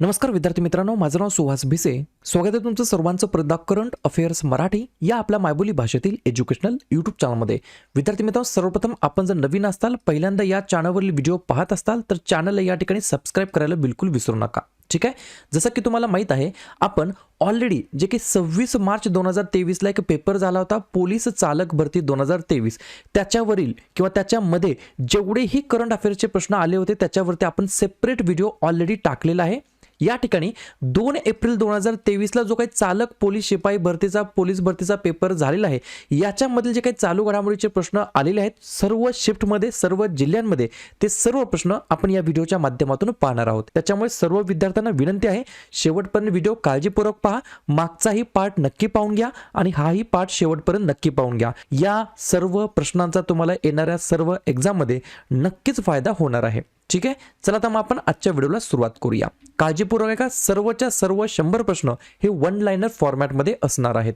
नमस्कार विद्यार्थी मित्रांनो, माझं नाव सुहास भिसे. स्वागत आहे तुमचं सर्वांचं प्रदा करंट अफेअर्स मराठी या आपल्या मायबोली भाषेतील एज्युकेशनल यूट्यूब चॅनलमध्ये. विद्यार्थी मित्रांनो, सर्वप्रथम आपण जर नवीन असताल, पहिल्यांदा या चॅनलवरील व्हिडिओ पाहत असताल तर चॅनलला या ठिकाणी सबस्क्राईब करायला बिलकुल विसरू नका. ठीक आहे. जसं की तुम्हाला माहित आहे, आपण ऑलरेडी जे की 26 मार्च 2023ला एक पेपर झाला होता, पोलीस चालक भरती 2023, त्याच्यावरील किंवा त्याच्यामध्ये जेवढेही करंट अफेअर्सचे प्रश्न आले होते त्याच्यावरती आपण सेपरेट व्हिडिओ ऑलरेडी टाकलेला आहे. या ठिकाणी 2 एप्रिल 2023ला जो काही चालक पोलीस शिपाई भरतीचा पोलीस भरतीचा पेपर झालेला आहे, याच्यामधील जे काही चालू घडामोडीचे प्रश्न आलेले आहेत सर्व शिफ्टमध्ये सर्व जिल्ह्यांमध्ये, ते सर्व प्रश्न आपण या व्हिडिओच्या माध्यमातून पाहणार आहोत. त्याच्यामुळे सर्व विद्यार्थ्यांना विनंती आहे, शेवटपर्यंत व्हिडिओ काळजीपूर्वक पहा. मागचाही पार्ट नक्की पाहून घ्या आणि हाही पार्ट शेवटपर्यंत नक्की पाहून घ्या. या सर्व प्रश्नांचा तुम्हाला येणाऱ्या सर्व एक्झाममध्ये नक्कीच फायदा होणार आहे. ठीक आहे. चला तर मग आपण आजच्या व्हिडिओला सुरुवात करूया. काळजीपूर्वक ऐका. सर्वच्या सर्व 100 प्रश्न हे वन लाइनर फॉर्मॅटमध्ये असणार आहेत.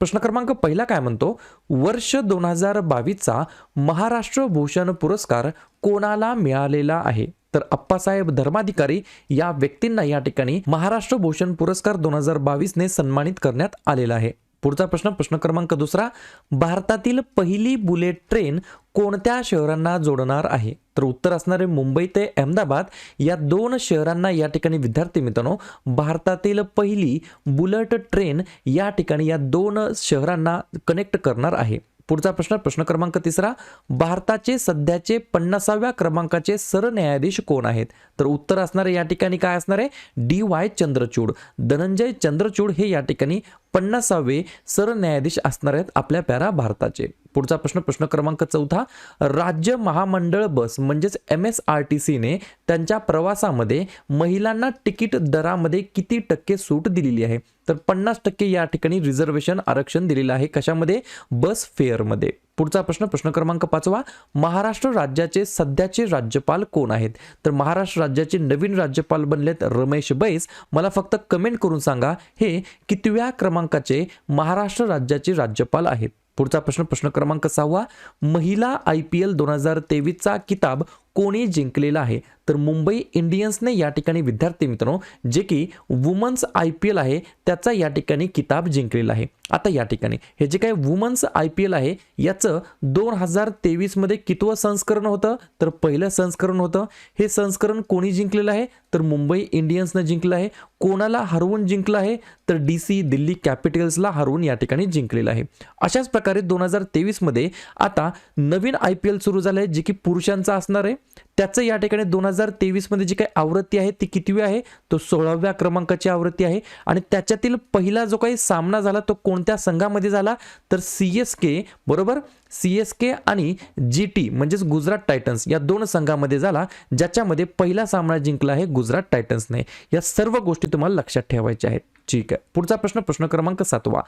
प्रश्न क्रमांक पहिला काय म्हणतो, वर्ष 2022चा महाराष्ट्र भूषण पुरस्कार कोणाला मिळालेला आहे? तर अप्पासाहेब धर्माधिकारी या व्यक्तींना या ठिकाणी महाराष्ट्र भूषण पुरस्कार 2022 सन्मानित करण्यात आलेला आहे. पुढचा प्रश्न, प्रश्न क्रमांक दुसरा, भारतातील पहिली बुलेट ट्रेन कोणत्या शहरांना जोडणार आहे? तर उत्तर असणार आहे मुंबई ते अहमदाबाद या 2 शहरांना या ठिकाणी विद्यार्थी मित्रांनो भारतातील पहिली बुलेट ट्रेन या ठिकाणी या 2 शहरांना कनेक्ट करणार आहे. पुढचा प्रश्न, प्रश्न क्रमांक तिसरा, भारताचे सध्याचे 50व्या क्रमांकाचे सरन्यायाधीश कोण आहेत? तर उत्तर असणार आहे या ठिकाणी काय असणार आहे, DY चंद्रचूड. धनंजय चंद्रचूड हे या ठिकाणी 50वे सरन्यायाधीश असणार आहेत आपल्या प्यारा भारताचे. पुढचा प्रश्न, प्रश्न क्रमांक चौथा, राज्य महामंडळ बस म्हणजेच MSRTC ने त्यांच्या प्रवासामध्ये महिलांना तिकीट दरामध्ये किती टक्के सूट दिलेली आहे? तर 50% या ठिकाणी रिझर्वेशन आरक्षण दिलेलं आहे. कशामध्ये? बस फेअरमध्ये. पुढचा प्रश्न, प्रश्न क्रमांक 5वा, महाराष्ट्र राज्याचे सध्याचे राज्यपाल कोण आहेत? तर महाराष्ट्र राज्याचे नवीन राज्यपाल बनलेत रमेश बैस. मला फक्त कमेंट करून सांगा हे कितव्या क्रमांकाचे महाराष्ट्र राज्याचे राज्यपाल आहेत. पुढचा प्रश्न, प्रश्न क्रमांक 6वा, महिला IPL 2023चा किताब कोणी जिंकलेला आहे? तर मुंबई इंडियन्सने या ठिकाणी विद्यार्थी मित्रांनो जे की वुमन्स IPL आहे त्याचा या ठिकाणी किताब जिंकलेला आहे. आता या ठिकाणी हे जे काही वुमन्स IPL आहे याचं 2023 मध्ये कितवं संस्करण होतं? तर पहिलं संस्करण होतं. हे संस्करण कोणी जिंकलेलं आहे? तर मुंबई इंडियन्सने जिंकलं आहे. कोणाला हरवून जिंकलं आहे? तर DC दिल्ली कॅपिटल्सला हरवून या ठिकाणी जिंकलेलं आहे. अशाच प्रकारे 2023 मध्ये आता नवीन IPL सुरू झालं आहे जे की पुरुषांचा असणार आहे. त्याचं या ठिकाणी 2023 मध्ये जी काही आवृत्ती आहे ती कितवी आहे? तो 16व्या क्रमांकाची आवृत्ती आहे. आणि त्याच्यातील पहिला जो काही सामना झाला तो कोणत्या संघामध्ये झाला? तर CSK बरोबर, CSK आणि GT म्हणजेच गुजरात टायटन्स या 2 संघामध्ये झाला, ज्याच्यामध्ये पहिला सामना जिंकला आहे गुजरात टायटन्सने. या सर्व गोष्टी तुम्हाला लक्षात ठेवायच्या आहेत. ठीक आहे. पुढचा प्रश्न, प्रश्न क्रमांक 7वा,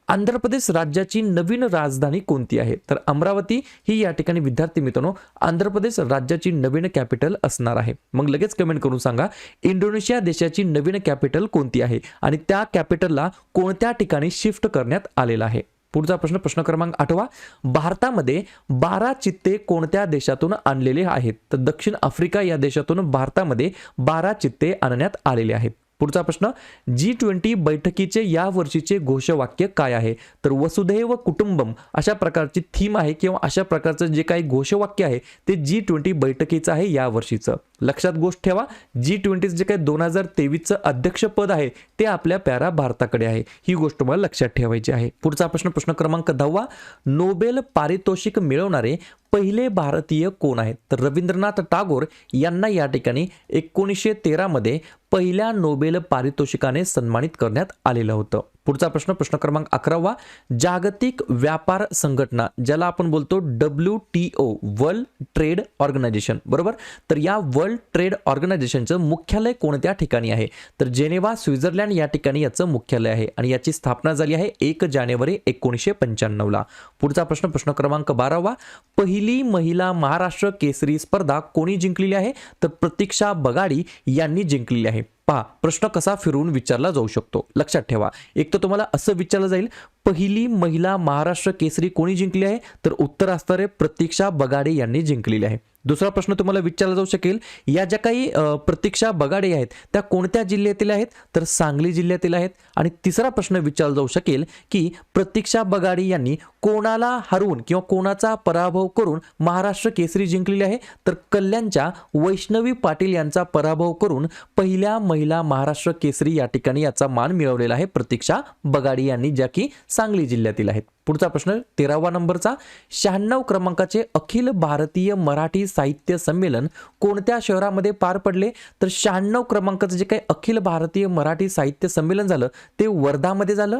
आंध्र प्रदेश राज्याची नवीन राजधानी कोणती आहे? तर अमरावती ही या ठिकाणी विद्यार्थी मित्रांनो आंध्र प्रदेश राज्याची नवीन कॅपिटल असणार आहे. मग लगेच कमेंट करून सांगा इंडोनेशिया देशाची नवीन कॅपिटल कोणती आहे आणि त्या कॅपिटलला कोणत्या ठिकाणी शिफ्ट करण्यात आलेला आहे? पुढचा प्रश्न, प्रश्न क्रमांक 8वा, भारतामध्ये 12 चित्ते कोणत्या देशातून आणलेले आहेत? तर दक्षिण आफ्रिका या देशातून भारतामध्ये 12 चित्ते आणण्यात आलेले आहेत. पुढचा प्रश्न, G20 बैठकीचे या वर्षीचे घोषवाक्य काय आहे? तर वसुधैव कुटुंबम अशा प्रकारची थीम आहे किंवा अशा प्रकारचं जे काही घोषवाक्य आहे ते G20 बैठकीचं आहे या वर्षीचं. लक्षात गोष्ट ठेवा, G20 जे काही 2023चं अध्यक्षपद आहे ते आपल्या प्यारा भारताकडे आहे. ही गोष्ट मला लक्षात ठेवायची आहे. पुढचा प्रश्न, प्रश्न क्रमांक 10वा, नोबेल पारितोषिक मिळवणारे पहिले भारतीय कोण आहेत? तर रवींद्रनाथ टागोर यांना या ठिकाणी 1913 मध्ये पहिल्या नोबेल पारितोषिकाने सन्मानित करण्यात आलेलं होतं. पुढचा प्रश्न, प्रश्न क्रमांक 11वा, जागतिक व्यापार संघटना ज्याला आपण बोलतो WTO वर्ल्ड ट्रेड ऑर्गनायझेशन बरोबर, तर या वर्ल्ड ट्रेड ऑर्गनायझेशनचं मुख्यालय कोणत्या ठिकाणी आहे? तर जेनेवा स्वित्झर्लंड या ठिकाणी याचं मुख्यालय आहे आणि याची स्थापना झाली आहे 1 जानेवारी 1995ला. पुढचा प्रश्न, प्रश्न क्रमांक 12वा, पहिली महिला महाराष्ट्र केसरी स्पर्धा कोणी जिंकलेली आहे? तर प्रतीक्षा बगाडी यांनी जिंकलेली आहे. पहा प्रश्न कसा फिरवून विचारला जाऊ शकतो. लक्षात ठेवा, एक तर तुम्हाला असं विचारलं जाईल पहिली महिला महाराष्ट्र केसरी कोणी जिंकली आहे? तर उत्तर असणार आहे प्रतीक्षा बगाडे यांनी जिंकलेली आहे. दुसरा प्रश्न तुम्हाला विचारला जाऊ शकेल, या ज्या काही प्रतीक्षा बगाडे आहेत त्या कोणत्या जिल्ह्यातील आहेत, तर सांगली जिल्ह्यातील आहेत. आणि तिसरा प्रश्न विचारला जाऊ शकेल की प्रतीक्षा बगाडी यांनी कोणाला हरवून किंवा कोणाचा पराभव करून महाराष्ट्र केसरी जिंकलेली आहे, तर कल्याणच्या वैष्णवी पाटील यांचा पराभव करून पहिल्या महिला महाराष्ट्र केसरी या ठिकाणी याचा मान मिळवलेला आहे प्रतीक्षा बगाडी यांनी, ज्या की सांगली जिल्ह्यातील आहेत. पुढचा प्रश्न 13वा नंबरचा, 96 क्रमांकाचे अखिल भारतीय मराठी साहित्य संमेलन कोणत्या शहरामध्ये पार पडले, तर 96 क्रमांकाचं जे काही अखिल भारतीय मराठी साहित्य संमेलन झालं ते वर्धामध्ये झालं.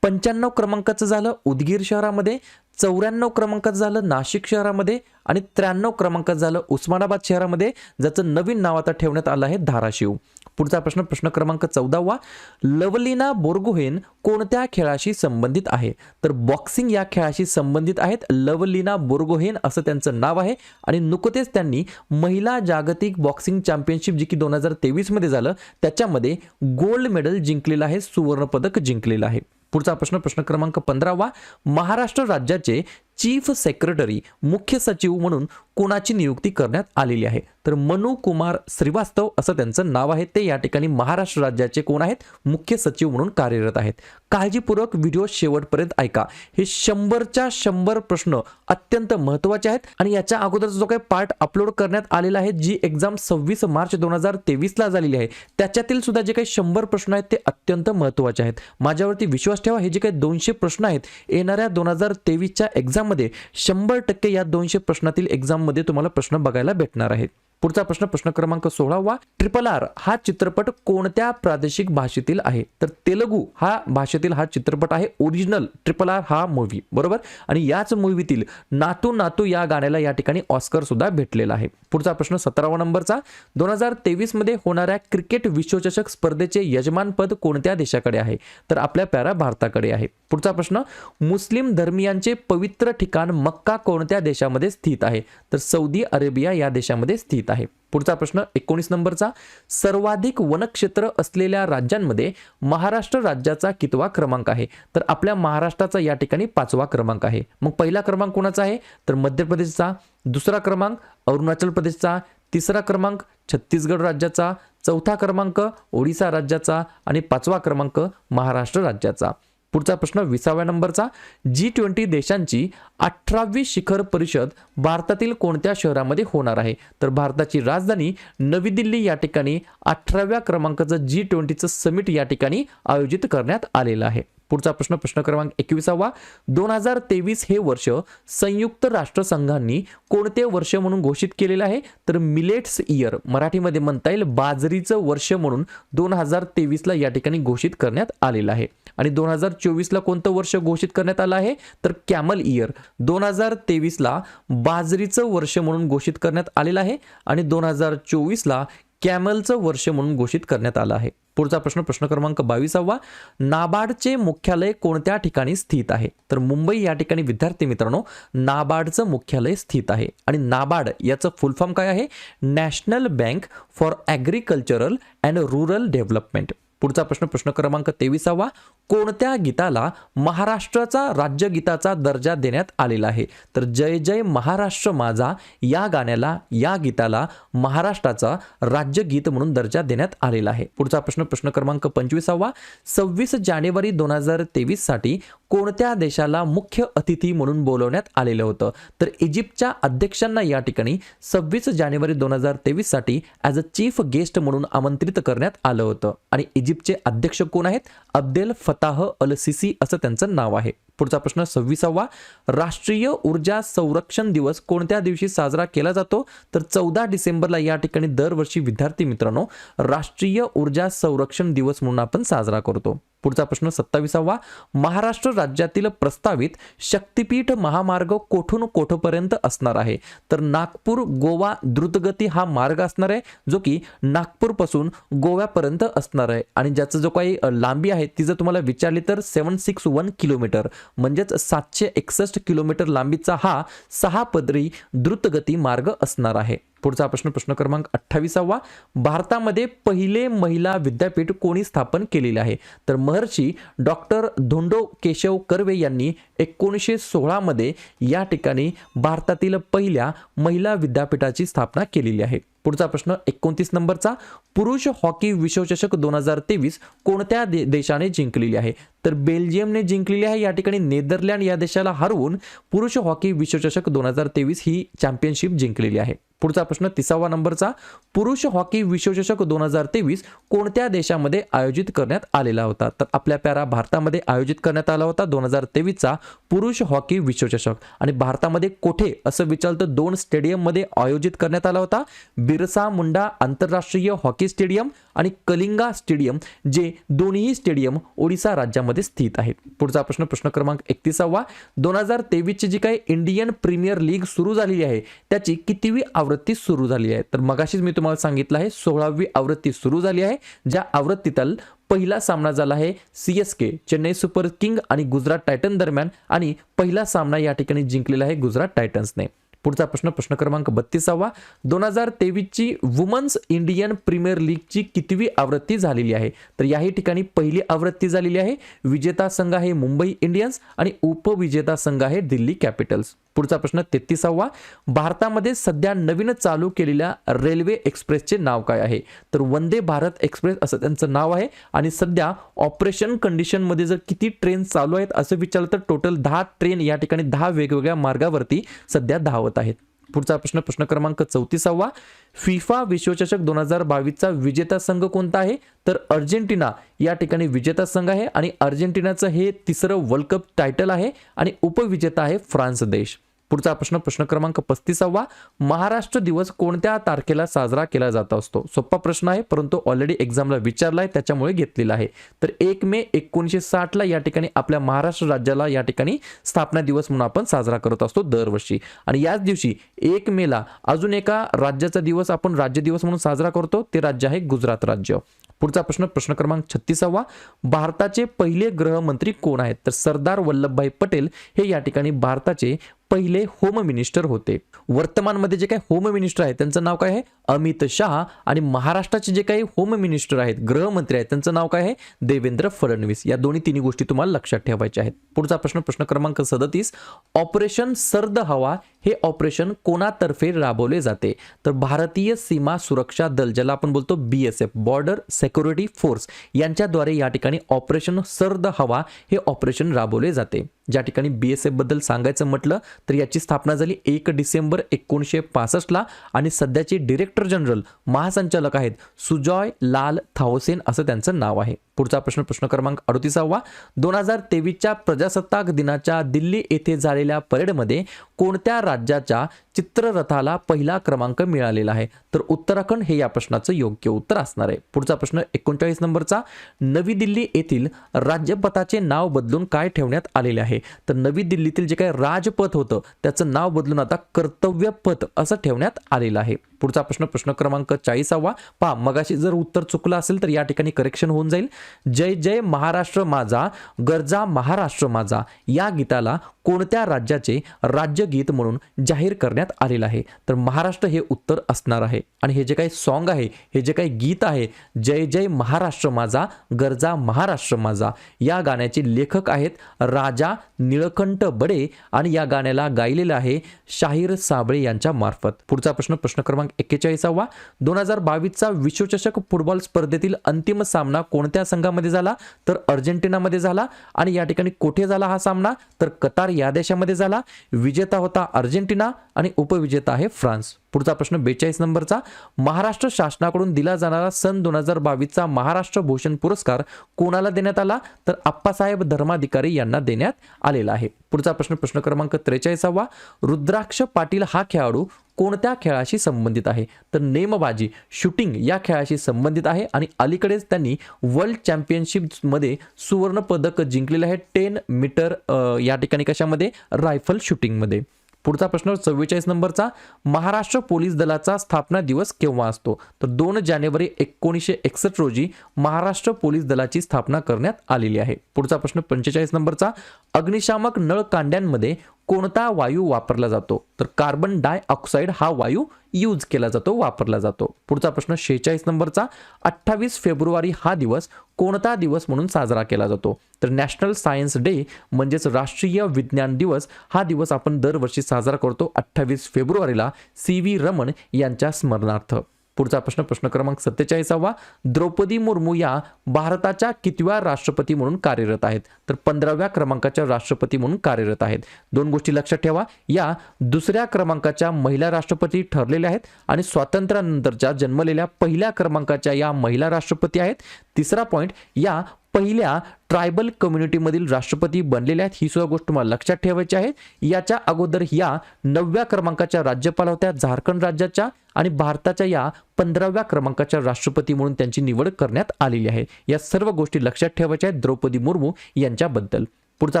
95 क्रमांकाचं झालं उदगीर शहरामध्ये, 94 क्रमांकाचं झालं नाशिक शहरामध्ये आणि 93 क्रमांकाचं झालं उस्मानाबाद शहरामध्ये, ज्याचं नवीन नाव आता ठेवण्यात आलं आहे धाराशिव. पुढचा प्रश्न प्रश्न क्रमांक 14वा, लवलीना बोरगोहेन कोणत्या खेळाशी संबंधित आहे, तर बॉक्सिंग या खेळाशी संबंधित आहेत लवलीना बोरगोहेन असं त्यांचं नाव आहे. आणि नुकतेच त्यांनी महिला जागतिक बॉक्सिंग चॅम्पियनशिप जी की 2023 मध्ये झालं त्याच्यामध्ये गोल्ड मेडल जिंकलेलं आहे, सुवर्ण पदक जिंकलेलं आहे. पुढचा प्रश्न प्रश्न क्रमांक 15वा, महाराष्ट्र राज्याचे चीफ सेक्रेटरी मुख्य सचिव म्हणून कोणाची नियुक्ती करण्यात आलेली आहे, तर मनु कुमार श्रीवास्तव असं त्यांचं नाव आहे. ते या ठिकाणी महाराष्ट्र राज्याचे कोण आहेत, मुख्य सचिव म्हणून कार्यरत आहेत. काळजीपूर्वक व्हिडिओ शेवटपर्यंत ऐका, हे 100च्या 100 प्रश्न अत्यंत महत्त्वाचे आहेत. आणि याच्या अगोदरचा जो काही पार्ट अपलोड करण्यात आलेला आहे, जी एक्झाम 26 मार्च 2023 ला झालेली आहे, त्याच्यातील सुद्धा जे काही 100 प्रश्न आहेत ते अत्यंत महत्त्वाचे आहेत. माझ्यावरती विश्वास ठेवा, हे जे काही 200 प्रश्न आहेत येणाऱ्या 2023च्या एक्झाम मध्ये 100% या 200 प्रश्नातील एक्झाम मध्ये तुम्हाला प्रश्न बघायला भेटणार आहेत. पुढचा प्रश्न प्रश्न क्रमांक 16वा, RRR हा चित्रपट कोणत्या प्रादेशिक भाषेतील आहे, तर तेलुगू हा भाषेतील हा चित्रपट आहे. ओरिजिनल RRR हा मूवी, बरोबर. आणि याच मूवीतील नातू नातू या गाण्याला या ठिकाणी ऑस्कर सुद्धा भेटलेला आहे. पुढचा प्रश्न 17वा नंबरचा, 2023 मध्ये होणाऱ्या क्रिकेट विश्वचषक स्पर्धेचे यजमानपद कोणत्या देशाकडे आहे, तर आपल्या प्यारा भारताकडे आहे. पुढचा प्रश्न, मुस्लिम धर्मियांचे पवित्र ठिकाण मक्का कोणत्या देशामध्ये स्थित आहे, तर सौदी अरेबिया या देशामध्ये स्थित आहे. पुढचा प्रश्न 19 नंबरचा, सर्वाधिक वनक्षेत्र असलेल्या राज्यांमध्ये महाराष्ट्र राज्याचा कितवा क्रमांक आहे, तर आपल्या महाराष्ट्राचा या ठिकाणी 5वा क्रमांक आहे. मग पहिला क्रमांक कोणाचा आहे, तर मध्य प्रदेशचा, दुसरा क्रमांक अरुणाचल प्रदेशचा, तिसरा क्रमांक छत्तीसगड राज्याचा, चौथा क्रमांक ओडिसा राज्याचा आणि 5वा क्रमांक महाराष्ट्र राज्याचा. पुढचा प्रश्न 20व्या नंबरचा, G20 देशांची 18वी शिखर परिषद भारतातील कोणत्या शहरामध्ये होणार आहे, तर भारताची राजधानी नवी दिल्ली या ठिकाणी 18व्या क्रमांकाचं G20चं समिट या ठिकाणी आयोजित करण्यात आलेलं आहे. पुढचा प्रश्न प्रश्न क्रमांक 21वा, 2023 हे वर्ष संयुक्त राष्ट्र संघांनी कोणते वर्ष म्हणून घोषित केलेलं आहे, तर मिलेट्स इयर, मराठीमध्ये म्हणता येईल बाजरीचं वर्ष म्हणून 2023 ला या ठिकाणी घोषित करण्यात आलेलं आहे. आणि 2024 ला कोणतं वर्ष घोषित करण्यात आलं आहे, तर कॅमल इयर. 2023 ला बाजरीचं वर्ष म्हणून घोषित करण्यात आलेलं आहे आणि 2024 ला कॅमलचं वर्ष म्हणून घोषित करण्यात आलं आहे. पुढचा प्रश्न प्रश्न क्रमांक 22वा, नाबार्डचे मुख्यालय कोणत्या ठिकाणी स्थित आहे, तर मुंबई या ठिकाणी विद्यार्थी मित्रांनो नाबार्डचं मुख्यालय स्थित आहे. आणि नाबार्ड याचं फुल फॉर्म काय आहे, national bank for agricultural and rural development. पुढचा प्रश्न प्रश्न क्रमांक 23वा, कोणत्या गीताला महाराष्ट्राचा राज्यगीताचा दर्जा देण्यात आलेला आहे, तर जय जय महाराष्ट्र माझा या गाण्याला या गीताला महाराष्ट्राचा राज्यगीत म्हणून दर्जा देण्यात आलेला आहे. पुढचा प्रश्न प्रश्न क्रमांक 25वा, 26 जानेवारी 2023 साठी कोणत्या देशाला मुख्य अतिथी म्हणून बोलवण्यात आलेलं होतं, तर इजिप्तच्या अध्यक्षांना या ठिकाणी 26 जानेवारी 2023 साठी ॲज अ चीफ गेस्ट म्हणून आमंत्रित करण्यात आलं होतं. आणि इजिप्तचे अध्यक्ष कोण आहेत, अब्देल फताह अल सिसी असं त्यांचं नाव आहे. पुढचा प्रश्न 26वा, राष्ट्रीय ऊर्जा संरक्षण दिवस कोणत्या दिवशी साजरा केला जातो, तर 14 डिसेंबरला या ठिकाणी दरवर्षी विद्यार्थी मित्रांनो राष्ट्रीय ऊर्जा संरक्षण दिवस म्हणून आपण साजरा करतो. पुढचा प्रश्न 27वा, महाराष्ट्र राज्यातील प्रस्तावित शक्तिपीठ महामार्ग कोठून कोठपर्यंत असणार आहे, तर नागपूर गोवा द्रुतगती हा मार्ग असणार आहे, जो की नागपूर पासून गोव्यापर्यंत असणार आहे. आणि ज्याचं जो काही लांबी आहे ती जर तुम्हाला विचारली तर 761 किलोमीटर, म्हणजेच 761 किलोमीटर लांबीचा हा 6 पदरी द्रुतगती मार्ग असणार आहे. पुढचा प्रश्न प्रश्न क्रमांक 28वा, भारतामध्ये पहिले महिला विद्यापीठ कोणी स्थापन केलेले आहे, तर महर्षी डॉक्टर धोंडो केशव कर्वे यांनी 1916 मध्ये या ठिकाणी भारतातील पहिल्या महिला विद्यापीठाची स्थापना केलेली आहे. पुढचा प्रश्न 29 नंबरचा, पुरुष हॉकी विश्वचषक 2023 कोणत्या देशाने जिंकलेली आहे? तर बेल्जियमने जिंकलेली आहे. या ठिकाणी नेदरलँड या देशाला हरवून पुरुष हॉकी विश्वचषक 2023 ही चॅम्पियनशिप जिंकलेली आहे. पुढचा प्रश्न 30 नंबरचा, पुरुष हॉकी विश्वचषक 2023 कोणत्या देशामध्ये आयोजित करण्यात आलेला होता? तर आपल्या प्यारा भारतामध्ये आयोजित करण्यात आला होता 2023चा पुरुष हॉकी विश्वचषक. आणि भारतामध्ये कोठे असं विचारलं तर 2 स्टेडियममध्ये आयोजित करण्यात आला होता. बिरसा मुंडा आंतरराष्ट्रीय हॉकी स्टेडियम आणि कलिंगा स्टेडियम, जे दोन्ही स्टेडियम ओडिशा राज्यामध्ये स्थित आहेत. पुढचा प्रश्न प्रश्न क्रमांक 31, 2023 ची जी काही इंडियन प्रीमियर लीग सुरू झालेली आहे त्याची कितीवी आवृत्ती सुरू झाली आहे? तर मगाशीच मी तुम्हाला सांगितलं आहे 16वी आवृत्ती सुरू झाली आहे, ज्या आवृत्तीतील पहिला सामना झाला आहे CSK चेन्नई सुपर किंग आणि गुजरात टायटन दरम्यान, आणि पहिला सामना या ठिकाणी जिंकलेला आहे गुजरात टायटन्सने. पुढचा प्रश्न प्रश्न क्रमांक 32, 2023 ची वुमन्स इंडियन प्रीमियर लीगची कितवी आवृत्ती झालेली आहे? तर याही ठिकाणी पहिली आवृत्ती झालेली आहे. विजेता संघ आहे मुंबई इंडियन्स आणि उपविजेता संघ आहे दिल्ली कॅपिटल्स. पुढचा प्रश्न 33, भारतामध्ये सध्या नवीन चालू केलेल्या रेल्वे एक्सप्रेसचे नाव काय आहे? तर वंदे भारत एक्सप्रेस असं त्यांचं नाव आहे. आणि सध्या ऑपरेशन कंडिशन मध्ये जर किती ट्रेन चालू आहेत असं विचारलं तर टोटल 10 ट्रेन या ठिकाणी 10 वेगवेगळ्या मार्गावरती सध्या धावत आहेत. पुढचा प्रश्न प्रश्न क्रमांक 34, फिफा विश्वचषक 2022 चा विजेता संघ कोणता आहे? तर अर्जेंटिना या ठिकाणी विजेता संघ आहे आणि अर्जेंटिनाचं हे तिसरं वर्ल्ड कप टायटल आहे आणि उपविजेता आहे फ्रान्स देश. पुढचा प्रश्न प्रश्न क्रमांक 35, महाराष्ट्र दिवस कोणत्या तारखेला साजरा केला जात असतो? सोपा प्रश्न आहे परंतु ऑलरेडी एक्झामला विचारलाय त्याच्यामुळे घेतलेला आहे. तर 1 मे 1960 ला या ठिकाणी आपल्या महाराष्ट्र राज्याला या ठिकाणी स्थापना दिवस म्हणून आपण साजरा करत असतो दरवर्षी. आणि याच दिवशी 1 मे ला अजून एका राज्याचा दिवस आपण राज्य दिवस म्हणून साजरा करतो, ते राज्य आहे गुजरात राज्य. पुढचा प्रश्न प्रश्न क्रमांक 36, भारताचे पहिले गृहमंत्री कोण आहेत? तर सरदार वल्लभभाई पटेल हे या ठिकाणी भारताचे पहिले होम मिनिस्टर होते. वर्तमानमध्ये जे काही होम मिनिस्टर आहेत त्यांचं नाव काय आहे? अमित शहा. आणि महाराष्ट्राचे जे काही होम मिनिस्टर आहेत गृहमंत्री आहेत त्यांचं नाव काय आहे? देवेंद्र फडणवीस. या तिन्ही गोष्टी तुम्हाला लक्षात ठेवायच्या आहेत. पुढचा प्रश्न प्रश्न क्रमांक 37, ऑपरेशन सर्द हवा हे ऑपरेशन कोणातर्फे राबवले जाते? तर भारतीय सीमा सुरक्षा दल, ज्याला आपण बोलतो BSF बॉर्डर सिक्युरिटी फोर्स, यांच्याद्वारे या ठिकाणी ऑपरेशन सर्द हवा हे ऑपरेशन राबवले जाते. ज्या ठिकाणी BSF बद्दल सांगायचं म्हटलं तर याची स्थापना झाली 1 डिसेंबर 1965 ला आणि सध्याचे डायरेक्टर जनरल महासंचालक आहेत सुजॉय लाल थाओसेन असं त्यांचं नाव आहे. पुढचा प्रश्न प्रश्न क्रमांक 38, 2023 च्या प्रजासत्ताक दिनाच्या दिल्ली येथे झालेल्या परेडमध्ये कोणत्या राज्याच्या चित्ररथाला पहिला क्रमांक मिळालेला आहे? तर उत्तराखंड हे या प्रश्नाचं योग्य उत्तर असणार आहे. पुढचा प्रश्न 39 नंबरचा, नवी दिल्ली येथील राजपथाचे नाव बदलून काय ठेवण्यात आलेले आहे? तर नवी दिल्लीतील जे काही राजपथ होतं त्याचं नाव बदलून आता कर्तव्य पथ असं ठेवण्यात आलेलं आहे. पुढचा प्रश्न प्रश्न क्रमांक 40, पहा मगाशी जर उत्तर चुकलं असेल तर या ठिकाणी करेक्शन होऊन जाईल. जय जय महाराष्ट्र माझा गर्जा महाराष्ट्र माझा या गीताला कोणत्या राज्याचे राज्यगीत म्हणून जाहीर करण्यात आलेलं आहे? तर महाराष्ट्र हे उत्तर असणार आहे. आणि हे जे काही सॉन्ग आहे, हे जे काही गीत आहे, जय जय महाराष्ट्र माझा गर्जा महाराष्ट्र माझा, या गाण्याचे लेखक आहेत राजा निळकंठ बडे आणि या गाण्याला गायलेलं आहे शाहीर साबळे यांच्या मार्फत. पुढचा प्रश्न प्रश्न क्रमांक 41, 2022 चा विश्वचषक फुटबॉल स्पर्धेतील अंतिम सामना कोणत्या संघामध्ये झाला? तर अर्जेंटिनामध्ये झाला. आणि या ठिकाणी कुठे झाला हा सामना? तर कतार या देशामध्ये झाला. विजेता होता अर्जेंटिना आणि उपविजेता आहे फ्रान्स. पुढचा प्रश्न 42 नंबरचा, महाराष्ट्र शासनाकडून दिला जाणारा सन 2022 चा महाराष्ट्र भूषण पुरस्कार कोणाला देण्यात आला? तर आप्पासाहेब धर्माधिकारी यांना देण्यात आलेला आहे. पुढचा प्रश्न प्रश्न क्रमांक 43, रुद्राक्ष पाटील हा खेळाडू कोणत्या खेळाशी संबंधित आहे? तर नेमबाजी शूटिंग या खेळाशी संबंधित आहे आणि अलीकडेच त्यांनी वर्ल्ड चॅम्पियनशिप मध्ये सुवर्ण पदक जिंकलेले आहे 10 मीटर या ठिकाणी कशामध्ये? रायफल शूटिंग मध्ये. पुढचा प्रश्न 44 नंबरचा, महाराष्ट्र पोलीस दलाचा स्थापना दिवस केव्हा असतो? तर 2 जानेवारी 1961 रोजी महाराष्ट्र पोलीस दलाची स्थापना करण्यात आलेली आहे. पुढचा प्रश्न 45 नंबरचा, अग्निशामक नळ कांड्यांमध्ये कोणता वायू वापरला जातो? तर कार्बन डायऑक्साइड हा वायू यूज केला जातो, वापरला जातो. पुढचा प्रश्न 46 नंबरचा, 28 फेब्रुवारी हा दिवस कोणता दिवस म्हणून साजरा केला जातो? तर नॅशनल सायन्स डे म्हणजेच राष्ट्रीय विज्ञान दिवस हा दिवस आपण दरवर्षी साजरा करतो 28 फेब्रुवारीला CV रमण यांच्या स्मरणार्थ. पुढचा प्रश्न, प्रश्न क्रमांक 47वा. द्रौपदी मुर्मू या भारताच्या कितव्या राष्ट्रपती म्हणून कार्यरत आहेत? तर 15व्या क्रमांकाच्या राष्ट्रपती म्हणून कार्यरत आहेत. दोन गोष्टी लक्षात ठेवा, या दुसऱ्या क्रमांकाच्या महिला राष्ट्रपती ठरलेल्या आहेत आणि स्वातंत्र्यानंतरच्या जन्मलेल्या पहिल्या क्रमांकाच्या या महिला राष्ट्रपती आहेत. तिसरा पॉइंट, या पहिल्या ट्रायबल कम्युनिटीमधील राष्ट्रपती बनलेल्या आहेत. ही सुद्धा गोष्ट तुम्हाला लक्षात ठेवायची आहे. याच्या अगोदर या 9व्या क्रमांकाच्या राज्यपाल होत्या झारखंड राज्याच्या आणि भारताच्या या 15व्या क्रमांकाच्या राष्ट्रपती म्हणून त्यांची निवड करण्यात आलेली आहे. या सर्व गोष्टी लक्षात ठेवायच्या आहेत द्रौपदी मुर्मू यांच्याबद्दल. पुढचा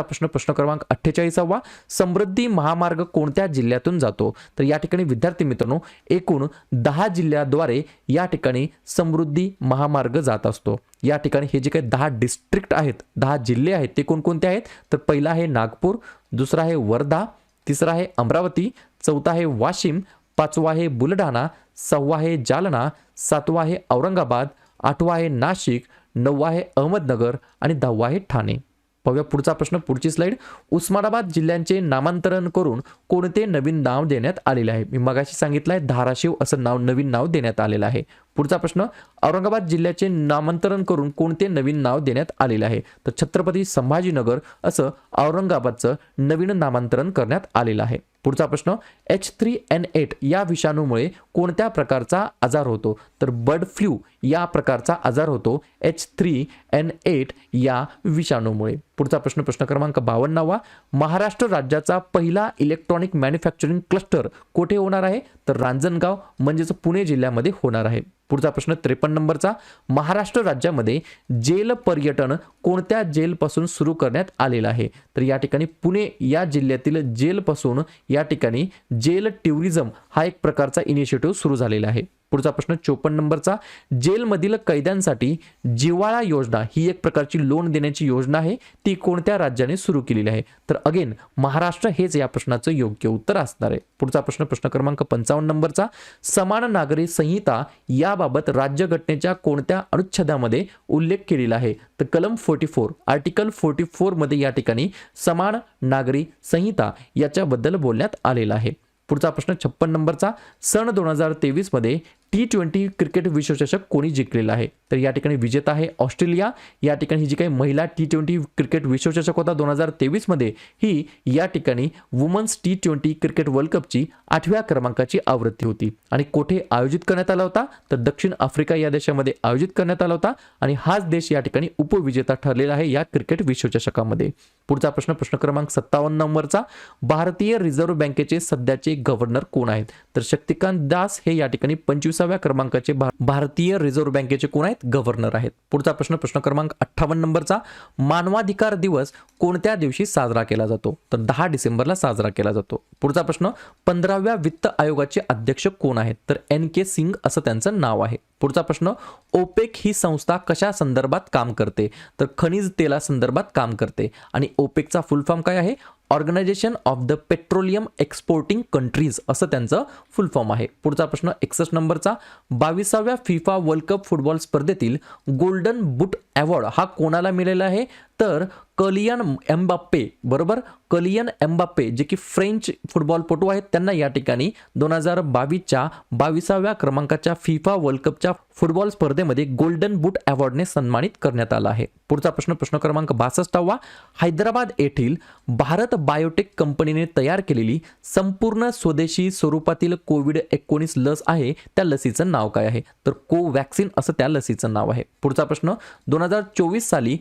प्रश्न, प्रश्न क्रमांक 48वा. समृद्धी महामार्ग कोणत्या जिल्ह्यातून जातो? तर या ठिकाणी विद्यार्थी मित्रांनो, एकूण 10 जिल्ह्याद्वारे या ठिकाणी समृद्धी महामार्ग जात असतो. या ठिकाणी हे जे काही 10 डिस्ट्रिक्ट आहेत, 10 जिल्हे आहेत, ते कोणकोणते आहेत? तर पहिला आहे नागपूर, दुसरा आहे वर्धा, तिसरा आहे अमरावती, चौथा आहे वाशिम, पाचवा आहे बुलढाणा, सहावा आहे जालना, सातवा आहे औरंगाबाद, आठवा आहे नाशिक, नववा आहे अहमदनगर आणि 10वा आहे ठाणे. पाहूया पुढचा प्रश्न, पुढची स्लाइड. उस्मानाबाद जिल्ह्यांचे नामांतरण करून कोणते नवीन नाव देण्यात आलेले आहे? मी मगाशी सांगितलं आहे धाराशिव असं नवीन नाव देण्यात आलेलं आहे. पुढचा प्रश्न, औरंगाबाद जिल्ह्याचे नामांतरण करून कोणते नवीन नाव देण्यात आलेले आहे? तर छत्रपती संभाजीनगर असं औरंगाबादचं नवीन नामांतरण करण्यात आलेलं आहे. पुढचा प्रश्न, H3N8 या विषाणूमुळे कोणत्या प्रकारचा आजार होतो? तर बर्ड फ्लू या प्रकारचा आजार होतो H3N8 या विषाणूमुळे. पुढचा प्रश्न, प्रश्न क्रमांक 52वा. महाराष्ट्र राज्याचा पहिला इलेक्ट्रॉनिक मॅन्युफॅक्चरिंग क्लस्टर कोठे होणार आहे? तर रांजणगाव म्हणजेच पुणे जिल्ह्यामध्ये होणार आहे. पुढचा प्रश्न 53 नंबरचा. महाराष्ट्र राज्यामध्ये जेल पर्यटन कोणत्या जेलपासून सुरू करण्यात आलेलं आहे? तर या ठिकाणी पुणे या जिल्ह्यातील जेलपासून या ठिकाणी जेल टुरिझम हा एक प्रकारचा इनिशिएटिव्ह सुरू झालेला आहे. पुढचा प्रश्न 54 नंबरचा. जेलमधील कैद्यांसाठी जिव्हाळा योजना ही एक प्रकारची लोन देण्याची योजना आहे, ती कोणत्या राज्याने सुरू केलेली आहे? तर अगेन महाराष्ट्र हेच या प्रश्नाचं योग्य उत्तर असणार आहे. पुढचा प्रश्न, प्रश्न क्रमांक 55 नंबरचा. समान नागरी संहिता याबाबत राज्यघटनेच्या कोणत्या अनुच्छेदामध्ये उल्लेख केलेला आहे? तर कलम 44 आर्टिकल 44 मध्ये या ठिकाणी समान नागरी संहिता याच्याबद्दल बोलण्यात आलेलं आहे. पुढचा प्रश्न 56 नंबरचा. सन 2023 मध्ये T20 क्रिकेट विश्वचषक कोणी जिंकलेला आहे? तर या ठिकाणी विजेता आहे ऑस्ट्रेलिया. या ठिकाणी जी काही महिला T20 क्रिकेट विश्वचषक होता 2023 मध्ये, ही या ठिकाणी वुमन्स T20 क्रिकेट वर्ल्ड कपची 8व्या क्रमांकाची आवृत्ती होती आणि कोठे आयोजित करण्यात आला होता? तर दक्षिण आफ्रिका या देशामध्ये आयोजित करण्यात आला होता आणि हाच देश या ठिकाणी उपविजेता ठरलेला आहे या क्रिकेट विश्वचषकामध्ये. पुढचा प्रश्न, प्रश्न क्रमांक 57 नंबरचा. भारतीय रिझर्व्ह बँकेचे सध्याचे गव्हर्नर कोण आहेत? तर शक्तिकांत दास हे या ठिकाणी 25व्या क्रमांकाचे भारतीय रिझर्व्ह बँकेचे कोण आहेत? गव्हर्नर आहेत. पुढचा प्रश्न, प्रश्न क्रमांक 58 नंबरचा. मानवाधिकार दिवस कोणत्या दिवशी साजरा केला जातो? तर 10 डिसेंबरला साजरा केला जातो. पुढचा प्रश्न, 15व्या वित्त आयोगाचे अध्यक्ष कोण आहेत? तर NK सिंग असं त्यांचं नाव आहे. पुढचा प्रश्न, ओपेक ही संस्था कशा संदर्भात काम करते? तर खनिज तेला संदर्भात काम करते आणि ओपेकचा फुल फॉर्म काय आहे? Organisation of the petroleum exporting countries असं त्यांचं फुल फॉर्म आहे. पुढचा प्रश्न 61 नंबरचा. 22व्या फिफा वर्ल्ड कप फुटबॉल स्पर्धेतील गोल्डन बूट अवॉर्ड हा कोणाला मिळालेला आहे? तर कलियन एम्बाप्पे, बरोबर, कलियन एम्बाप्पे जे की फ्रेंच फुटबॉलपटू आहेत, त्यांना या ठिकाणी 2022च्या 22व्या क्रमांकाच्या फिफा वर्ल्ड कपच्या फुटबॉल स्पर्धेमध्ये गोल्डन बूट अवॉर्डने सन्मानित करण्यात आला आहे. पुढचा प्रश्न, प्रश्न क्रमांक 62वा. हैदराबाद येथील भारत बायोटेक कंपनीने तयार केलेली संपूर्ण स्वदेशी स्वरूपातील कोविड-19 लस आहे, त्या लसीचं नाव काय आहे? तर कोवॅक्सिन असं त्या लसीचं नाव आहे. पुढचा प्रश्न, 2024 साली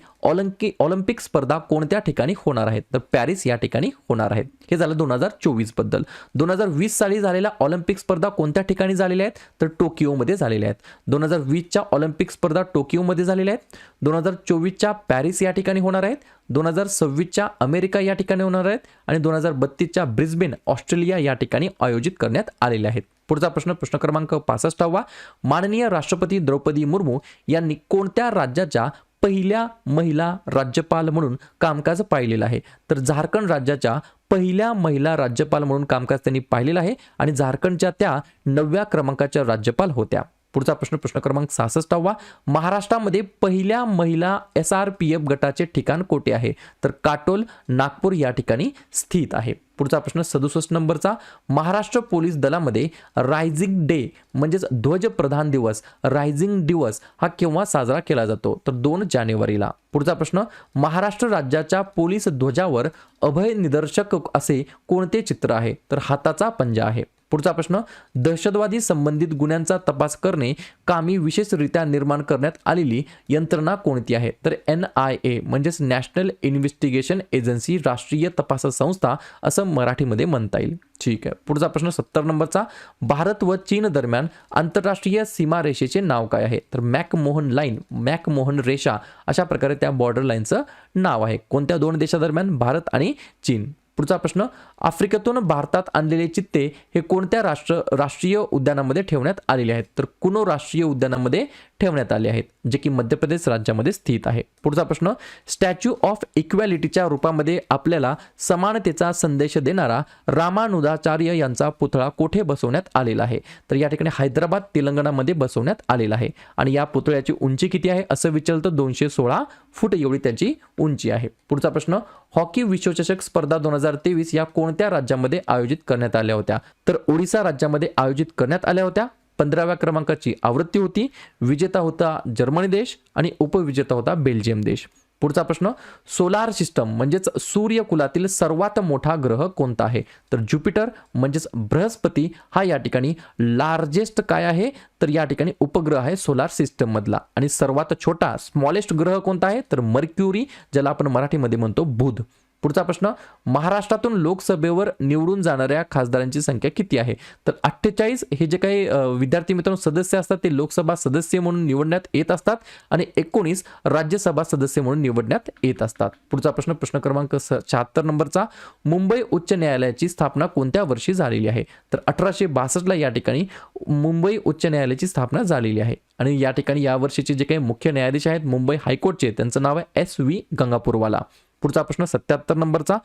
ऑलिम्पिक स्पर्धा कोणत्या ठिकाणी होणार आहेत? तर पॅरिस या ठिकाणी होणार आहेत. हे झालं 2024 बद्दल. 2020 साली झालेल्या ऑलिम्पिक स्पर्धा कोणत्या ठिकाणी झालेल्या आहेत? तर टोकियोमध्ये झालेल्या आहेत. 2020च्या ऑलिम्पिक स्पर्धा टोकियोमध्ये झालेल्या आहेत. 2024च्या पॅरिस या ठिकाणी होणार आहेत. 2026च्या अमेरिका या ठिकाणी होणार आहेत आणि 2032च्या ब्रिस्बेन ऑस्ट्रेलिया या ठिकाणी आयोजित करण्यात आलेले आहेत. पुढचा प्रश्न, प्रश्न क्रमांक 65वा. माननीय राष्ट्रपती द्रौपदी मुर्मू यांनी कोणत्या राज्याच्या पहिल्या महिला राज्यपाल म्हणून कामकाज पाहिलेलं आहे? तर झारखंड राज्याच्या पहिल्या महिला राज्यपाल म्हणून कामकाज त्यांनी पाहिलेलं आहे आणि झारखंडच्या त्या 9व्या क्रमांकाच्या राज्यपाल होत्या. पुढचा प्रश्न प्रश्न क्रमांक 66वा, महाराष्ट्रामध्ये पहिल्या महिला SRPF गटाचे ठिकाण कोठे आहे? तर काटोल, नागपूर या ठिकाणी स्थित आहे. पुढचा प्रश्न 67 नंबरचा, महाराष्ट्र पोलीस दलामध्ये रायझिंग डे म्हणजेच ध्वज प्रधान दिवस, रायझिंग दिवस हा केव्हा साजरा केला जातो? तर 2 जानेवारीला. पुढचा प्रश्न, महाराष्ट्र राज्याच्या पोलीस ध्वजावर अभय निदर्शक असे कोणते चित्र आहे? तर हाताचा पंजा आहे. पुढचा प्रश्न, दहशतवादी संबंधित गुन्ह्यांचा तपास करणे कामी विशेषरित्या निर्माण करण्यात आलेली यंत्रणा कोणती आहे? तर NIA म्हणजेच नॅशनल इन्व्हेस्टिगेशन एजन्सी, राष्ट्रीय तपास संस्था असं मराठीमध्ये म्हणता येईल. ठीक आहे. पुढचा प्रश्न 70 नंबरचा, भारत व चीन दरम्यान आंतरराष्ट्रीय सीमारेषेचे नाव काय आहे? तर मॅकमोहन लाईन, मॅकमोहन रेषा अशा प्रकारे त्या बॉर्डर लाईनचं नाव आहे. कोणत्या 2 देशादरम्यान? भारत आणि चीन. पुढचा प्रश्न, आफ्रिकेतून भारतात आणलेले चित्ते हे कोणत्या राष्ट्रीय उद्यानामध्ये ठेवण्यात आलेले आहेत? तर कुनो राष्ट्रीय उद्यानामध्ये ठेवण्यात आले आहेत, जे की मध्य प्रदेश राज्यामध्ये स्थित आहे. पुढचा प्रश्न, स्टॅच्यू ऑफ इक्वॅलिटीच्या रूपामध्ये आपल्याला समानतेचा संदेश देणारा रामानुजाचार्य यांचा पुतळा कोठे बसवण्यात आलेला आहे? तर या ठिकाणी हैदराबाद, तेलंगणामध्ये बसवण्यात आलेला आहे. आणि या पुतळ्याची उंची किती आहे असं विचारलं तर 216 फूट एवढी त्याची उंची आहे. पुढचा प्रश्न, हॉकी विश्वचषक स्पर्धा 2023 या कोणत्या राज्यामध्ये आयोजित करण्यात आल्या होत्या? तर ओडिशा राज्यामध्ये आयोजित करण्यात आल्या होत्या. 15व्या क्रमांकाची आवृत्ती होती. विजेता होता जर्मनी देश आणि उपविजेता होता बेल्जियम देश. पुढचा प्रश्न, सोलार सिस्टम म्हणजेच सूर्यकुलातील सर्वात मोठा ग्रह कोणता आहे? तर ज्युपिटर म्हणजेच बृहस्पती हा या ठिकाणी लार्जेस्ट काय आहे? तर या ठिकाणी उपग्रह आहे सोलार सिस्टम मधला. आणि सर्वात छोटा स्मॉलेस्ट ग्रह कोणता आहे? तर मर्क्युरी, ज्याला आपण मराठीमध्ये म्हणतो बुध. पुढचा प्रश्न, महाराष्ट्रातून लोकसभेवर निवडून जाणाऱ्या खासदारांची संख्या किती आहे? तर 48 हे जे काही विद्यार्थी मित्रांनो सदस्य असतात ते लोकसभा सदस्य म्हणून निवडण्यात येत असतात आणि 19 राज्यसभा सदस्य म्हणून निवडण्यात येत असतात. पुढचा प्रश्न प्रश्न क्रमांक 76 नंबरचा, मुंबई उच्च न्यायालयाची स्थापना कोणत्या वर्षी झालेली आहे? तर 1862 या ठिकाणी मुंबई उच्च न्यायालयाची स्थापना झालेली आहे. आणि या ठिकाणी या वर्षीचे जे काही मुख्य न्यायाधीश आहेत मुंबई हायकोर्टचे, त्यांचं नाव आहे SV गंगापूरवाला. पुढचा प्रश्न 77 नंबरचा,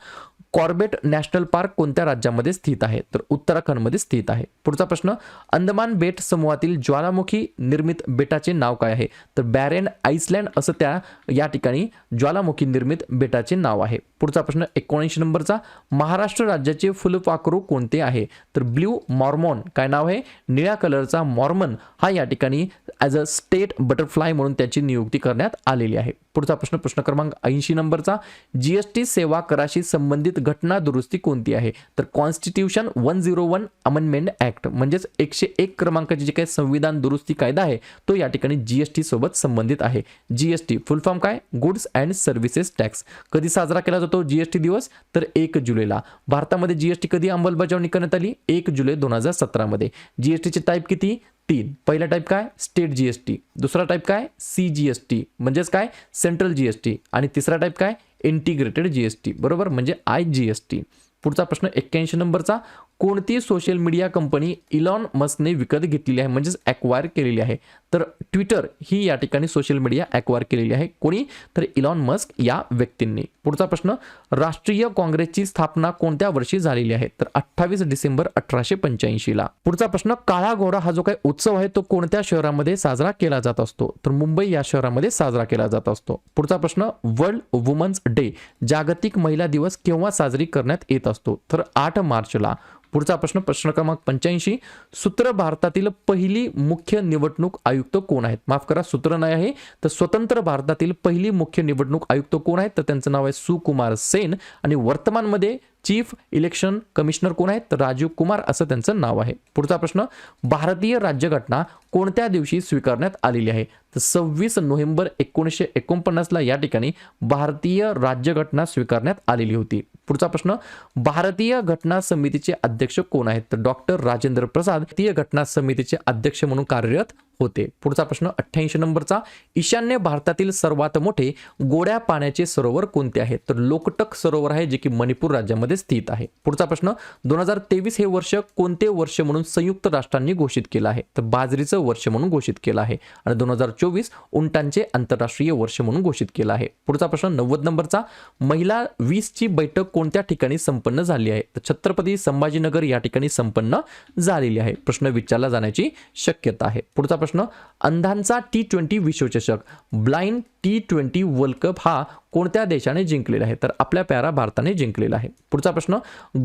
कॉर्बेट नॅशनल पार्क कोणत्या राज्यामध्ये स्थित आहे? तर उत्तराखंडमध्ये स्थित आहे. पुढचा प्रश्न, अंदमान बेट समूहातील ज्वालामुखी निर्मित बेटाचे नाव काय आहे? तर बॅरेन आइसलँड असं त्या या ठिकाणी ज्वालामुखी निर्मित बेटाचे नाव आहे. पुढचा प्रश्न 79 नंबरचा, महाराष्ट्र राज्याचे फुलपाखरू कोणते आहे? तर ब्ल्यू मॉर्मॉन, काय नाव आहे? निळ्या कलरचा मॉर्मन हा या ठिकाणी ॲज अ स्टेट बटरफ्लाय म्हणून त्याची नियुक्ती करण्यात आलेली आहे. पुढचा प्रश्न प्रश्न क्रमांक 80 नंबरचा, GST सेवा कराशी संबंधित घटना दुरुस्ती कोणती आहे? तर कॉन्स्टिट्यूशन 101 अमेंडमेंट ऍक्ट म्हणजेच 101 क्रमांकाची जे काही संविधान दुरुस्ती कायदा आहे तो या ठिकाणी GST सोबत संबंधित आहे. GST फुल फॉर्म काय? Goods and services tax. कधी साजरा केला जातो GST दिवस? तर 1 जुलैला. भारतामध्ये GST कधी अंमलबजावणी करण्यात आली? 1 जुलै 2017 मध्ये. GSTचे टाईप किती? 3. पहिला टाईप काय? State GST. दुसरा टाईप काय? CGST म्हणजेच काय? Central GST. आणि तिसरा टाईप काय? इंटिग्रेटेड GST, बरोबर, म्हणजे IGST. पुढचा प्रश्न 81 नंबरचा, कोणती सोशल मीडिया कंपनी इलॉन मस्कने विकत घेतलेली आहे म्हणजेच ॲक्वायर केलेली आहे? तर ट्विटर ही या ठिकाणी सोशल मीडिया ॲक्वायर केलेली आहे. कोणी? तर इलॉन मस्क या व्यक्तींनी. पुढचा प्रश्न, राष्ट्रीय काँग्रेसची स्थापना कोणत्या वर्षी झालेली आहे? तर 28 डिसेंबर 1885 ला. पुढचा प्रश्न, काळा घोडा हा जो काही उत्सव आहे तो कोणत्या शहरामध्ये साजरा केला जात असतो? तर मुंबई या शहरामध्ये साजरा केला जात असतो. पुढचा प्रश्न, वर्ल्ड वुमन्स डे जागतिक महिला दिवस केव्हा साजरी करण्यात येत असतो? तर 8 मार्चला. पुढचा प्रश्न प्रश्न क्रमांक 85, सूत्र भारतातील पहिली मुख्य निवडणूक आयुक्त कोण आहेत? माफ करा, सूत्र नाही आहे तर स्वतंत्र भारतातील पहिली मुख्य निवडणूक आयुक्त कोण आहेत? तर त्यांचं नाव आहे सुकुमार सेन. आणि वर्तमानमध्ये चीफ इलेक्शन कमिशनर कोण आहेत? तर राजीव कुमार असं त्यांचं नाव आहे. पुढचा प्रश्न, भारतीय राज्यघटना कोणत्या दिवशी स्वीकारण्यात आलेली आहे? तर 26 नोव्हेंबर 1949 ला या ठिकाणी भारतीय राज्यघटना स्वीकारण्यात आलेली होती. पुढचा प्रश्न, भारतीय घटना समितीचे अध्यक्ष कोण आहेत? तर डॉक्टर राजेंद्र प्रसाद भारतीय घटना समितीचे अध्यक्ष म्हणून कार्यरत होते. पुढचा प्रश्न 88 नंबरचा, ईशान्य भारतातील सर्वात मोठे गोड्या पाण्याचे सरोवर कोणते आहे? तर लोकटक सरोवर आहे जे की मणिपूर राज्यामध्ये स्थित आहे. पुढचा प्रश्न, 2023 हे वर्ष कोणते वर्ष म्हणून संयुक्त राष्ट्रांनी घोषित केलं आहे? तर बाजरीचं वर्ष म्हणून घोषित केलं आहे. आणि 2024 उंटांचे आंतरराष्ट्रीय वर्ष म्हणून घोषित केलं आहे. पुढचा प्रश्न 90 नंबरचा, महिला 20 ची बैठक कोणत्या ठिकाणी संपन्न झाली आहे? तर छत्रपती संभाजीनगर या ठिकाणी संपन्न झालेली आहे. प्रश्न विचारला जाण्याची शक्यता आहे. पुढचा प्रश्न प्रश्न, अंधांचा T20 विश्वचषक ब्लाइंड T20 वर्ल्ड कप हा कोणत्या देशाने जिंकलेला आहे? तर आपल्या प्यारा भारताने जिंकलेला आहे. पुढचा प्रश्न,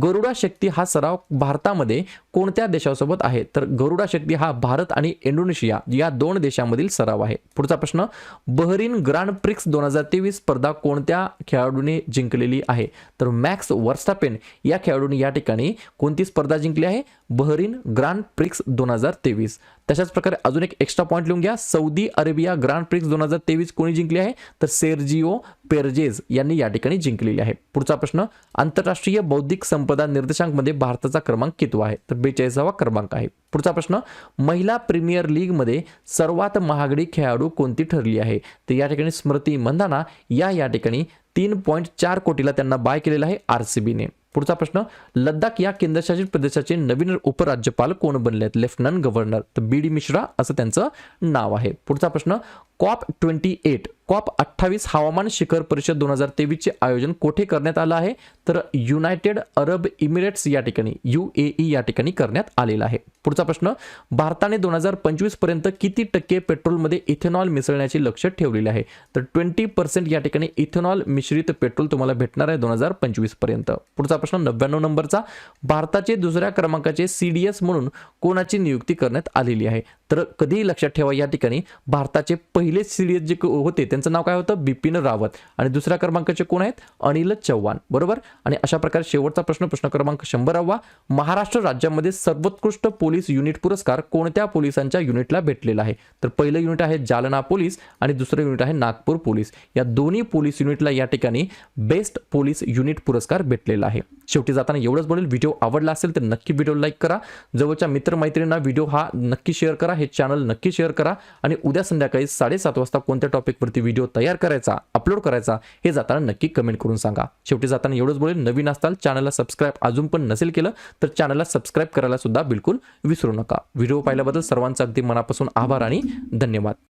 गरुडा शक्ती हा सराव भारतामध्ये कोणत्या देशासोबत आहे? तर गरुडा शक्ती हा भारत आणि इंडोनेशिया या 2 देशांमधील सराव आहे. पुढचा प्रश्न, बहरीन ग्रँड प्रिक्स 2023 स्पर्धा कोणत्या खेळाडूने जिंकलेली आहे? तर मॅक्स वर्स्टापेन या खेळाडूने या ठिकाणी कोणती स्पर्धा जिंकली आहे? Bahrain grand prix 2023. तशाच प्रकारे अजून एक एक्स्ट्रा पॉईंट लिहून घ्या. सौदी अरेबिया ग्रँड प्रिक्स 2023 कोणी जिंकली आहे? तर सेर्जिओ पेरजेज यांनी या ठिकाणी जिंकलेली आहे. पुढचा प्रश्न, आंतरराष्ट्रीय बौद्धिक संपदा निर्देशांकमध्ये भारताचा क्रमांक कितवा आहे? तर 42वा क्रमांक आहे. पुढचा प्रश्न, महिला प्रीमियर लीग मध्ये सर्वात महागडी खेळाडू कोणती ठरली आहे? तर या ठिकाणी स्मृती मंधाना या ठिकाणी 3.4 कोटीला त्यांना बाय केलेला आहे RCBने. पुढचा प्रश्न, लडाख या केंद्रशासित प्रदेशाचे नवीन उपराज्यपाल कोण बनले आहेत? Lieutenant governor. तर BD मिश्रा असं त्यांचं नाव आहे. पुढचा प्रश्न, COP28 हवामान शिखर परिषद 2023 चे आयोजन कोठे करण्यात आलं आहे? तर युनायटेड अरब इमिरेट्स या ठिकाणी UAE या ठिकाणी करण्यात आलेला आहे. पुढचा प्रश्न, भारताने 2025 पर्यंत किती टक्के पेट्रोलमध्ये इथेनॉल मिसळण्याचे लक्ष्य ठेवलेले आहे? तर 20% या ठिकाणी इथेनॉल मिश्रित पेट्रोल तुम्हाला भेटणार आहे 2025 पर्यंत. पुढचा प्रश्न 99 नंबरचा, भारताचे दुसऱ्या क्रमांकाचे CDS म्हणून कोणाची नियुक्ती करण्यात आलेली आहे? तर कधीही लक्षात ठेवा या ठिकाणी भारताचे पहिले CDS जे होते त्यांचं नाव काय होतं? बिपिन रावत. आणि दुसऱ्या क्रमांकाचे कोण आहेत? अनिल चव्हाण. बरोबर. आणि अशा प्रकारे शेवटचा प्रश्न क्रमांक 100वा, महाराष्ट्र राज्यामध्ये सर्वोत्कृष्ट पोलीस युनिट पुरस्कार कोणत्या पोलिसांच्या युनिटला भेटलेला आहे? तर पहिलं युनिट आहे जालना पोलीस आणि दुसरं युनिट आहे नागपूर पोलीस. या दोन्ही पोलीस युनिटला या ठिकाणी बेस्ट पोलीस युनिट पुरस्कार भेटलेला आहे. शेवटी जाताना एवढंच बोलेल, व्हिडिओ आवडला असेल तर नक्की व्हिडिओ लाईक करा, जवळच्या मित्रमैत्रिणींना व्हिडिओ हा नक्की शेअर करा, हे चॅनल नक्की शेअर करा आणि उद्या संध्याकाळी 7:30 वाजता कोणत्या टॉपिकवरती व्हिडिओ तयार करायचा, अपलोड करायचा हे जाताना नक्की कमेंट करून सांगा. शेवटी जाताना एवढंच बोलेल, नवीन असताल चॅनलला सबस्क्राईब अजून पण नसेल केलं तर चॅनलला सबस्क्राईब करायला सुद्धा बिलकुल विसरू नका. व्हिडिओ पाहिल्याबद्दल सर्वांचा अगदी मनापासून आभार आणि धन्यवाद.